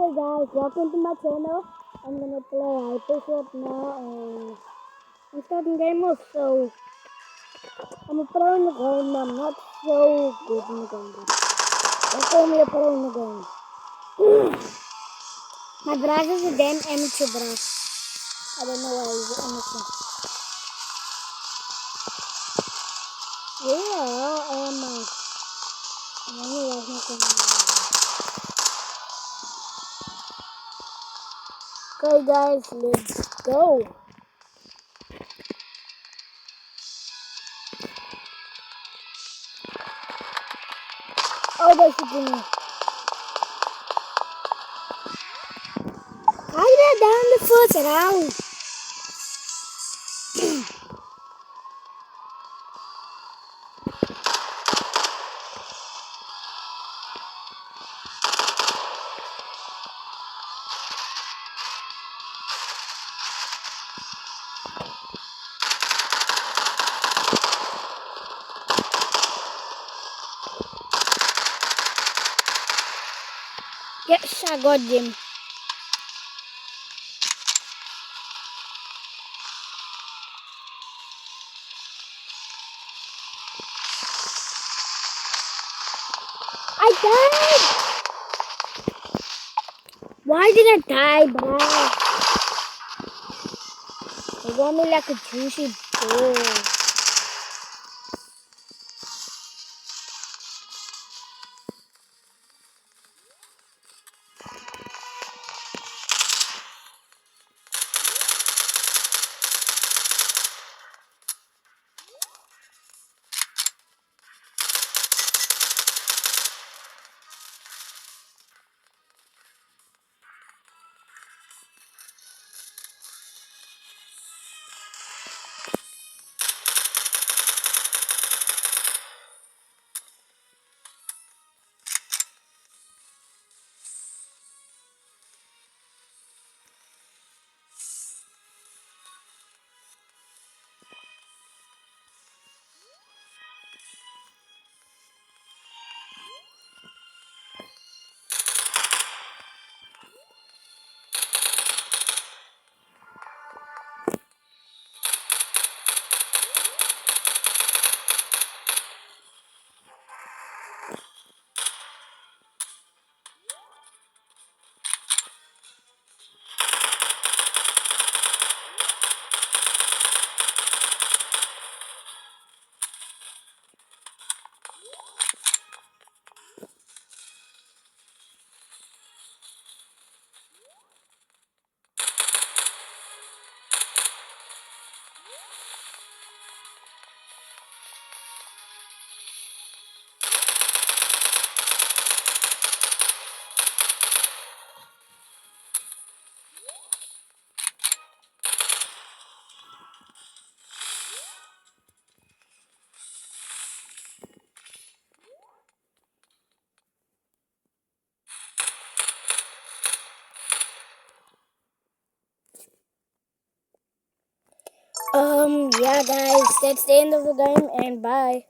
Okay guys, welcome to my channel. I'm gonna play Hypershot now and I'm starting game mode, so I'm a pro in the game. I'm not so good in the game, but don't call me a pro in the game. My brush is a damn amateur brush. I don't know why he's amateur. Yeah, am I? Okay guys, let's go. Oh, they're shooting me. How did I down the first round? Yes, I got him. I died! Why did I die, bro? They got me like a juicy ball. Yeah guys, that's the end of the game and bye.